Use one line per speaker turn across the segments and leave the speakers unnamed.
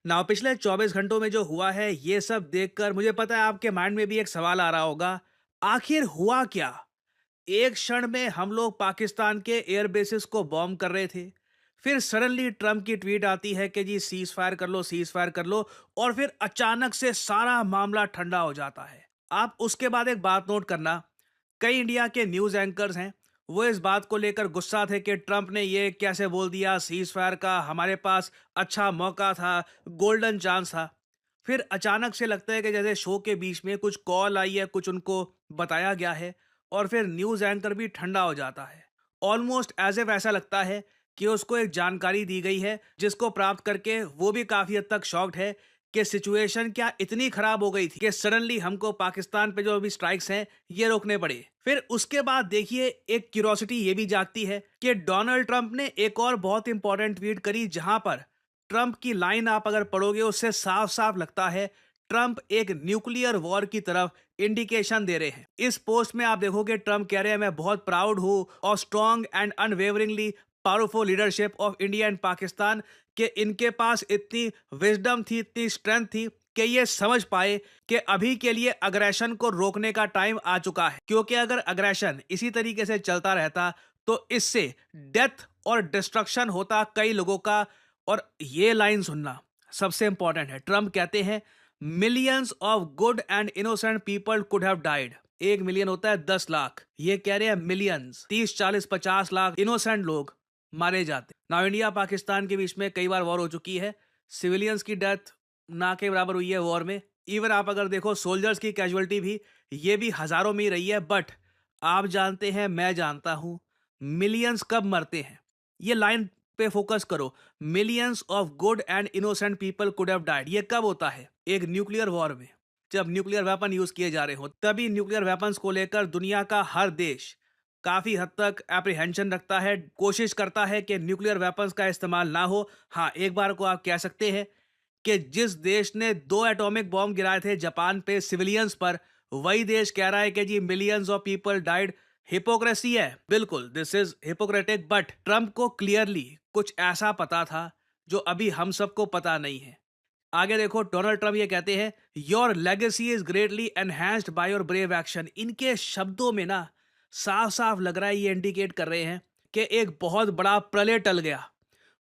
ना पिछले 24 घंटों में जो हुआ है ये सब देखकर मुझे पता है आपके माइंड में भी एक सवाल आ रहा होगा। आखिर हुआ क्या? एक क्षण में हम लोग पाकिस्तान के एयर बेसिस को बॉम्ब कर रहे थे। फिर सडनली ट्रम्प की ट्वीट आती है कि जी सीज फायर कर लो। और फिर अचानक से सारा मामला ठंडा हो जाता है। आप उसके बाद एक बात नोट करना, कई इंडिया के न्यूज एंकर्स हैं, वो इस बात को लेकर गुस्सा थे कि ट्रम्प ने ये कैसे बोल दिया सीज फायर का, हमारे पास अच्छा मौका था, गोल्डन चांस था। फिर अचानक से लगता है कि जैसे शो के बीच में कुछ कॉल आई है, कुछ उनको बताया गया है, और फिर न्यूज़ एंकर भी ठंडा हो जाता है। ऑलमोस्ट एज़ इफ ऐसा लगता है कि उसको एक जानकारी दी गई है, जिसको प्राप्त करके वो भी काफ़ी हद तक शॉक्ड है कि सिचुएशन क्या इतनी खराब हो गई थी कि सडनली हमको पाकिस्तान पे जो अभी स्ट्राइक्स हैं, ये रोकने पड़े। फिर उसके बाद देखिए एक क्यूरोसिटी ये भी जागती है कि डोनाल्ड ट्रंप ने एक और बहुत इंपॉर्टेंट ट्वीट करी, जहां पर ट्रंप की लाइन आप अगर पढ़ोगे उससे साफ-साफ लगता है ट्रंप एक न्यूक्लियर वॉर की तरफ इंडिकेशन दे रहे हैं। इस पोस्ट में आप देखोगे ट्रंप कह रहे हैं मैं बहुत प्राउड हूं और strong and unwaveringly powerful leadership of India and Pakistan, कि इनके पास इतनी विजडम थी, इतनी स्ट्रेंथ थी कि ये समझ पाए कि अभी के लिए अग्रेशन को रोकने का टाइम आ चुका है। क्योंकि अगर अग्रेशन इसी तरीके से चलता रहता तो इससे डेथ और डिस्ट्रक्शन होता कई लोगों का। और ये लाइन सुनना सबसे इंपॉर्टेंट है। ट्रंप कहते हैं millions of good and innocent people could have died. 1 million होता है 10 लाख, ये कह रहे हैं मिलियंस, 30 40 50 लाख इनोसेंट लोग मारे जाते। ना इंडिया पाकिस्तान के बीच में कई बार वॉर हो चुकी है, सिविलियंस की डेथ ना के बराबर हुई है वॉर में। इवन आप अगर देखो सोल्जर्स की कैजुअलिटी भी, ये भी हजारों में ही रही है। बट आप जानते हैं, मैं जानता हूं, मिलियंस कब मरते हैं। ये लाइन पे फोकस करो, millions of good and innocent people could have died. ये कब होता है? एक न्यूक्लियर वॉर में, जब न्यूक्लियर वेपन यूज किए जा रहे हो, तभी न्यूक्लियर वेपन्स को लेकर दुनिया का हर देश काफी हद तक एप्रीहेंशन रखता है, कोशिश करता है कि न्यूक्लियर वेपन्स का इस्तेमाल ना हो। हाँ, एक बार को आप कह सकते हैं कि जिस देश ने 2 एटॉमिक बॉम्ब गिराए थे जापान पे सिविलियंस पर, वही देश कह रहा है कि जी millions of people died. Hypocrisy है, बिल्कुल, this is hypocritic. But Trump को क्लियरली कुछ ऐसा पता था जो अभी हम सबको पता नहीं है। आगे देखो, डोनाल्ड ट्रंप ये कहते हैं your legacy is greatly enhanced by your brave action. इनके शब्दों में ना साफ साफ लग रहा है, ये इंडिकेट कर रहे हैं कि एक बहुत बड़ा प्रलय टल गया,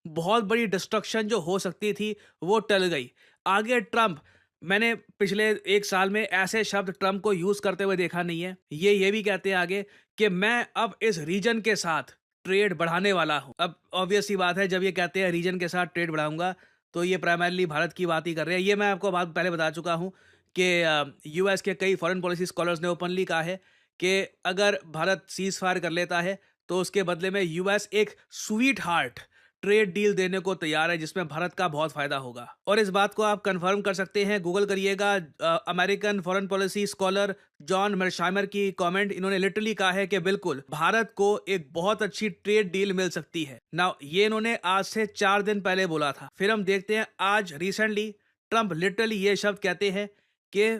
बहुत बड़ी डिस्ट्रक्शन जो हो सकती थी वो टल गई। आगे ट्रंप, मैंने पिछले 1 साल में ऐसे शब्द ट्रंप को यूज करते हुए देखा नहीं है। ये भी कहते हैं आगे कि मैं अब इस रीजन के साथ ट्रेड बढ़ाने वाला हूं। अब ऑब्वियस सी बात है, जब ये कहते हैं रीजन के साथ ट्रेड बढ़ाऊंगा, तो ये प्राइमरली भारत की बात ही कर रहे हैं। ये मैं आपको बात पहले बता चुका हूं कि यूएस के कई फॉरेन पॉलिसी स्कॉलर्स ने ओपनली कहा है कि अगर भारत सीज फायर कर लेता है तो उसके बदले में यूएस एक स्वीट हार्ट ट्रेड डील देने को तैयार है, जिसमें भारत का बहुत फायदा होगा। और इस बात को आप कंफर्म कर सकते हैं, गूगल करिएगा, American foreign policy scholar John Mearsheimer की कमेंट। इन्होंने लिटरली कहा है कि बिल्कुल भारत को एक बहुत अच्छी ट्रेड डील मिल सकती है। नाउ ये इन्होंने आज से 4 दिन पहले बोला था। फिर हम देखते हैं आज रिसेंटली ट्रंप लिटरली ये शब्द कहते हैं कि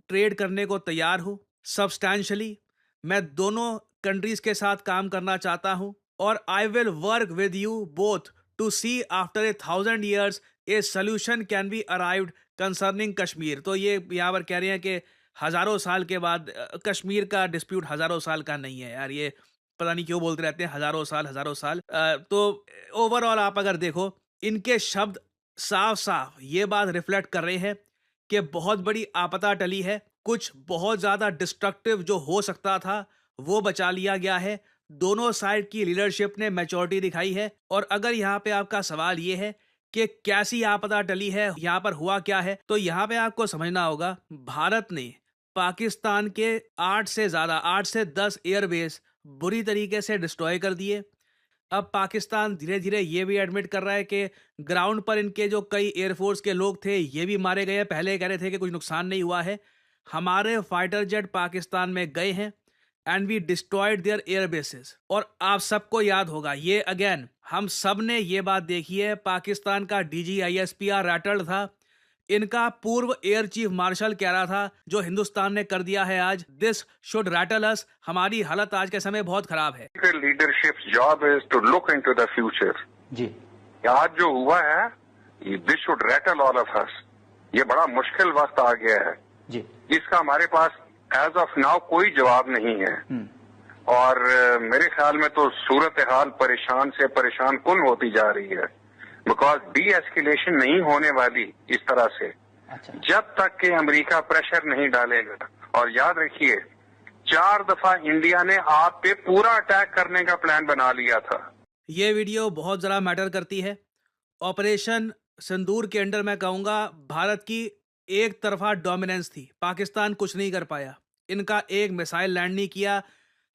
ट्रेड करने को तैयार हूं, सब्सटैंशियली मैं दोनों कंट्रीज के साथ काम करना चाहता हूं, और I will work with you both to see after 1,000 years a solution can be arrived concerning Kashmir. तो ये यहाँ पर कह रहे हैं कि हजारों साल के बाद कश्मीर का डिस्प्यूट हजारों साल का नहीं है यार, ये पता नहीं क्यों बोलते रहते हैं हजारों साल हजारों साल। तो ओवरऑल आप अगर देखो, इनके शब्द साफ साफ ये बात रिफ्लेक्ट कर रहे हैं कि बहुत बड़ी आपदा टली है, कुछ बहुत ज्यादा डिस्ट्रक्टिव जो हो सकता था वो बचा लिया गया है। दोनों साइड की लीडरशिप ने मैच्योरिटी दिखाई है। और अगर यहाँ पे आपका सवाल ये है कि कैसी आपदा टली है, यहाँ पर हुआ क्या है, तो यहाँ पे आपको समझना होगा भारत ने पाकिस्तान के 8 से 10 एयरबेस बुरी तरीके से डिस्ट्रॉय कर दिए। अब पाकिस्तान धीरे धीरे ये भी एडमिट कर रहा है कि ग्राउंड पर इनके जो कई एयरफोर्स के लोग थे ये भी मारे गए हैं। पहले कह रहे थे कि कुछ नुकसान नहीं हुआ है। हमारे फाइटर जेट पाकिस्तान में गए हैं and we destroyed their air bases. और आप सबको याद होगा, ये अगेन हम सब ने ये बात देखी है, पाकिस्तान का DGISPR रैटल्ड था। इनका पूर्व एयर चीफ मार्शल कह रहा था जो हिंदुस्तान ने कर दिया है आज, दिस शुड रैटल अस। हमारी हालत आज के समय बहुत खराब है।
Leadership job is to look into the future.
जी,
आज जो हुआ है this should rattle all of us. ये बड़ा मुश्किल वक्त आ गया है
जी।
इसका हमारे पास एज ऑफ नाउ कोई जवाब नहीं है। और मेरे ख्याल में तो सूरत हाल परेशान से परेशान कुन होती जा रही है, बिकॉज डी एस्केलेशन नहीं होने वाली इस तरह से जब तक कि अमेरिका प्रेशर नहीं डालेगा। और याद रखिए 4 दफा इंडिया ने आप पे पूरा अटैक करने का प्लान बना लिया था।
ये वीडियो बहुत ज़रा मैटर करती है। ऑपरेशन सिंदूर के अंडर मैं कहूँगा भारत की एक तरफा डोमिनेंस थी, पाकिस्तान कुछ नहीं कर पाया। इनका एक मिसाइल लैंड नहीं किया।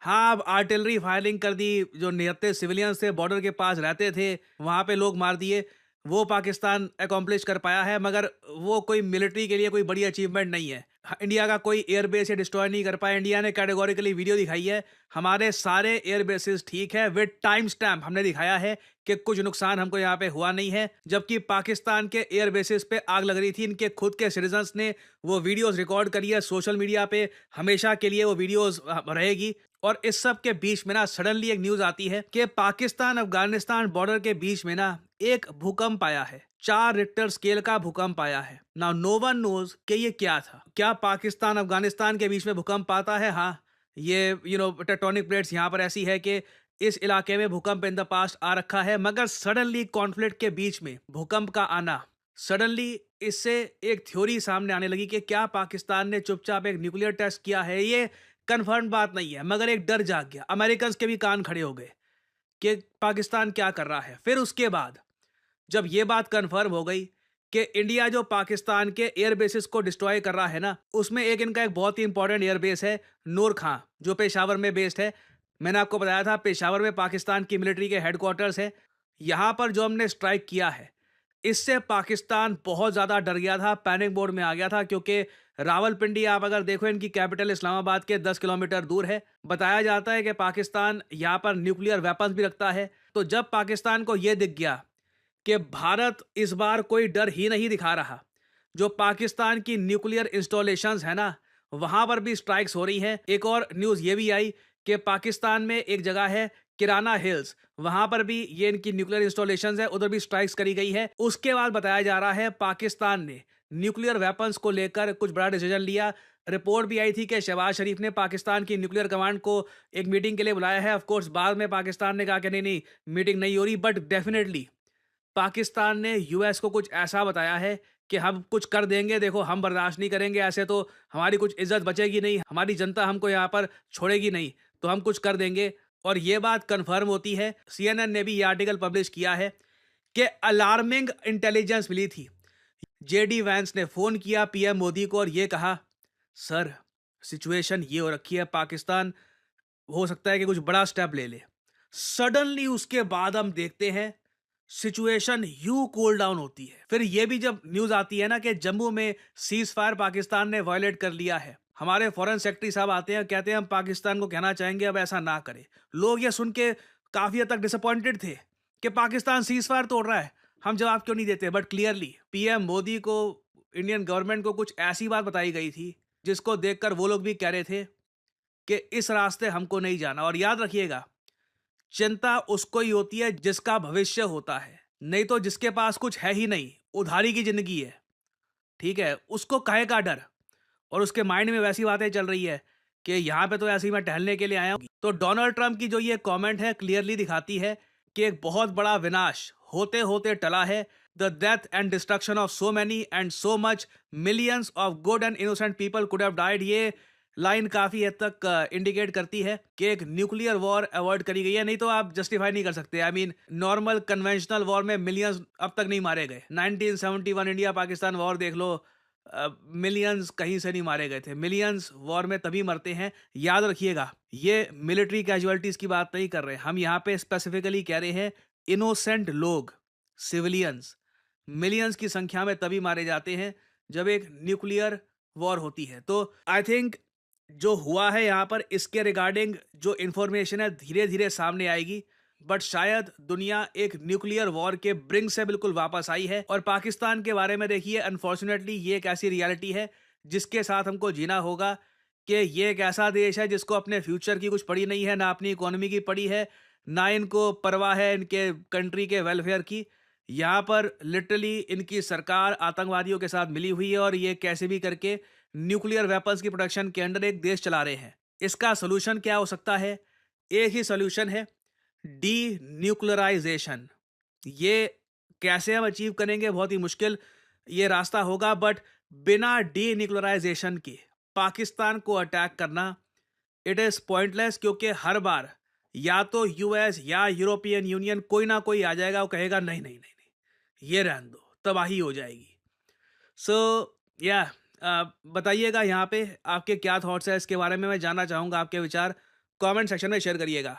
हाँ, अब आर्टिलरी फायरिंग कर दी, जो निहत्ते सिविलियंस थे बॉर्डर के पास रहते थे वहाँ पे लोग मार दिए, वो पाकिस्तान एकम्प्लिश कर पाया है, मगर वो कोई मिलिट्री के लिए कोई बड़ी अचीवमेंट नहीं है। इंडिया का कोई एयर बेस या डिस्ट्रॉय नहीं कर पाया। इंडिया ने कैटेगोरिकली वीडियो दिखाई है, हमारे सारे एयर बेसिस ठीक है, विद टाइम स्टैम्प हमने दिखाया है कि कुछ नुकसान हमको यहाँ पे हुआ नहीं है। जबकि पाकिस्तान के एयर बेसिस पे आग लग रही थी, इनके खुद के सिटीजन्स ने वो वीडियोस रिकॉर्ड करी है सोशल मीडिया पे, हमेशा के लिए वो वीडियोस रहेगी। और इस सब के बीच में ना सडनली एक न्यूज आती है कि पाकिस्तान अफगानिस्तान बॉर्डर के बीच में ना एक भूकंप आया है, 4 रिक्टर स्केल का भूकंप आया है। नाउ नो वन नोज कि ये क्या था। क्या पाकिस्तान अफगानिस्तान के बीच में भूकंप आता है? हाँ, ये टेक्टोनिक प्लेट्स यहाँ पर ऐसी है कि इस इलाके में भूकंप इन द पास्ट आ रखा है, मगर सडनली कॉन्फ्लिक्ट के बीच में भूकंप का आना, सडनली इससे एक थ्योरी सामने आने लगी कि क्या पाकिस्तान ने चुपचाप एक न्यूक्लियर टेस्ट किया है। ये कंफर्म बात नहीं है, मगर एक डर जाग गया, अमेरिकन के भी कान खड़े हो गए कि पाकिस्तान क्या कर रहा है। फिर उसके बाद जब ये बात कंफर्म हो गई कि इंडिया जो पाकिस्तान के एयर बेसिस को डिस्ट्रॉय कर रहा है ना, उसमें एक इनका एक बहुत ही इंपॉर्टेंट एयर बेस है नूर खां, जो पेशावर में बेस्ड है। मैंने आपको बताया था पेशावर में पाकिस्तान की मिलिट्री के हेडक्वार्टर्स है। यहाँ पर जो हमने स्ट्राइक किया है, इससे पाकिस्तान बहुत ज़्यादा डर गया था, पैनिक मोड में आ गया था, क्योंकि रावलपिंडी आप अगर देखो इनकी कैपिटल इस्लामाबाद के 10 किलोमीटर दूर है। बताया जाता है कि पाकिस्तान यहाँ पर न्यूक्लियर वेपन्स भी रखता है। तो जब पाकिस्तान को यह दिख गया कि भारत इस बार कोई डर ही नहीं दिखा रहा, जो पाकिस्तान की न्यूक्लियर इंस्टॉलेशंस है ना, वहां पर भी स्ट्राइक्स हो रही हैं। एक और न्यूज़ ये भी आई कि पाकिस्तान में एक जगह है किराना हिल्स, वहां पर भी ये इनकी न्यूक्लियर इंस्टॉलेशंस है, उधर भी स्ट्राइक्स करी गई है। उसके बाद बताया जा रहा है पाकिस्तान ने न्यूक्लियर वेपन्स को लेकर कुछ बड़ा डिसीजन लिया। रिपोर्ट भी आई थी कि शहबाज शरीफ ने पाकिस्तान की न्यूक्लियर कमांड को एक मीटिंग के लिए बुलाया है। ऑफ कोर्स बाद में पाकिस्तान ने कहा कि नहीं नहीं, मीटिंग नहीं हो रही, बट डेफिनेटली पाकिस्तान ने यूएस को कुछ ऐसा बताया है कि हम कुछ कर देंगे, देखो हम बर्दाश्त नहीं करेंगे, ऐसे तो हमारी कुछ इज्जत बचेगी नहीं, हमारी जनता हमको यहाँ पर छोड़ेगी नहीं, तो हम कुछ कर देंगे। और ये बात कंफर्म होती है, सीएनएन ने भी ये आर्टिकल पब्लिश किया है कि अलार्मिंग इंटेलिजेंस मिली थी। जेडी वैंस ने फोन किया पीएम मोदी को और ये कहा, सर सिचुएशन ये हो रखी है, पाकिस्तान हो सकता है कि कुछ बड़ा स्टेप ले ले। सडनली उसके बाद हम देखते हैं सिचुएशन यू कूल डाउन होती है। फिर ये भी जब न्यूज आती है ना कि जम्मू में सीज फायर पाकिस्तान ने वायलेट कर लिया है, हमारे फॉरेन सेक्रेटरी साहब आते हैं, कहते हैं हम पाकिस्तान को कहना चाहेंगे अब ऐसा ना करे। लोग ये सुन के काफी हद तक डिसअपॉइंटेड थे कि पाकिस्तान सीज फायर तोड़ रहा है, हम जवाब क्यों नहीं देते। बट क्लियरली पीएम मोदी को, इंडियन गवर्नमेंट को कुछ ऐसी बात बताई गई थी जिसको देखकर वो लोग भी कह रहे थे कि इस रास्ते हमको नहीं जाना। और याद रखिएगा, चिंता उसको ही होती है जिसका भविष्य होता है, नहीं तो जिसके पास कुछ है ही नहीं, उधारी की जिंदगी है, ठीक है, उसको काहे का डर। और उसके माइंड में वैसी बातें चल रही है कि यहाँ पे तो ऐसे ही मैं टहलने के लिए आया हूँ। तो डोनाल्ड ट्रंप की जो ये कमेंट है क्लियरली दिखाती है कि एक बहुत बड़ा विनाश होते होते टला है। The death and destruction of so many and so much millions of good and innocent people could have died. ये लाइन काफी हद तक इंडिकेट करती है कि एक न्यूक्लियर वॉर अवॉइड करी गई है, नहीं तो आप जस्टिफाई नहीं कर सकते। I mean normal conventional war में मिलियंस अब तक नहीं मारे गए। 1971 इंडिया पाकिस्तान वॉर देख लो, मिलियंस कहीं से नहीं मारे गए थे। मिलियंस वॉर में तभी मरते हैं, याद रखिएगा। ये मिलिट्री कैजुअलिटीज की बात नहीं कर रहे, हम यहाँ पे स्पेसिफिकली कह रहे हैं इनोसेंट लोग, सिविलियंस मिलियंस की संख्या में तभी मारे जाते हैं जब एक न्यूक्लियर वॉर होती है। तो आई थिंक जो हुआ है यहाँ पर, इसके रिगार्डिंग जो इंफॉर्मेशन है धीरे धीरे सामने आएगी, बट शायद दुनिया एक न्यूक्लियर वॉर के ब्रिंग से बिल्कुल वापस आई है। और पाकिस्तान के बारे में देखिए, अनफॉर्चुनेटली ये एक ऐसी रियलिटी है जिसके साथ हमको जीना होगा कि ये एक ऐसा देश है जिसको अपने फ्यूचर की कुछ पड़ी नहीं है, ना अपनी इकोनॉमी की पड़ी है, ना इनको परवाह है इनके कंट्री के वेलफेयर की। यहाँ पर लिटरली इनकी सरकार आतंकवादियों के साथ मिली हुई है और ये कैसे भी करके न्यूक्लियर वेपन्स की प्रोडक्शन के अंडर एक देश चला रहे हैं। इसका सोल्यूशन क्या हो सकता है? एक ही सोल्यूशन है, डी न्यूक्लियराइजेशन। ये कैसे हम अचीव करेंगे? बहुत ही मुश्किल ये रास्ता होगा, बट बिना डी न्यूक्लियराइजेशन के पाकिस्तान को अटैक करना इट इज पॉइंटलेस, क्योंकि हर बार या तो यूएस या यूरोपियन यूनियन कोई ना कोई आ जाएगा, वो कहेगा नहीं नहीं नहीं नहीं, ये रहने दो, तबाही हो जाएगी। सो या बताइएगा यहाँ पे आपके क्या थॉट्स है इसके बारे में, मैं जानना चाहूँगा आपके विचार, कमेंट सेक्शन में शेयर करिएगा।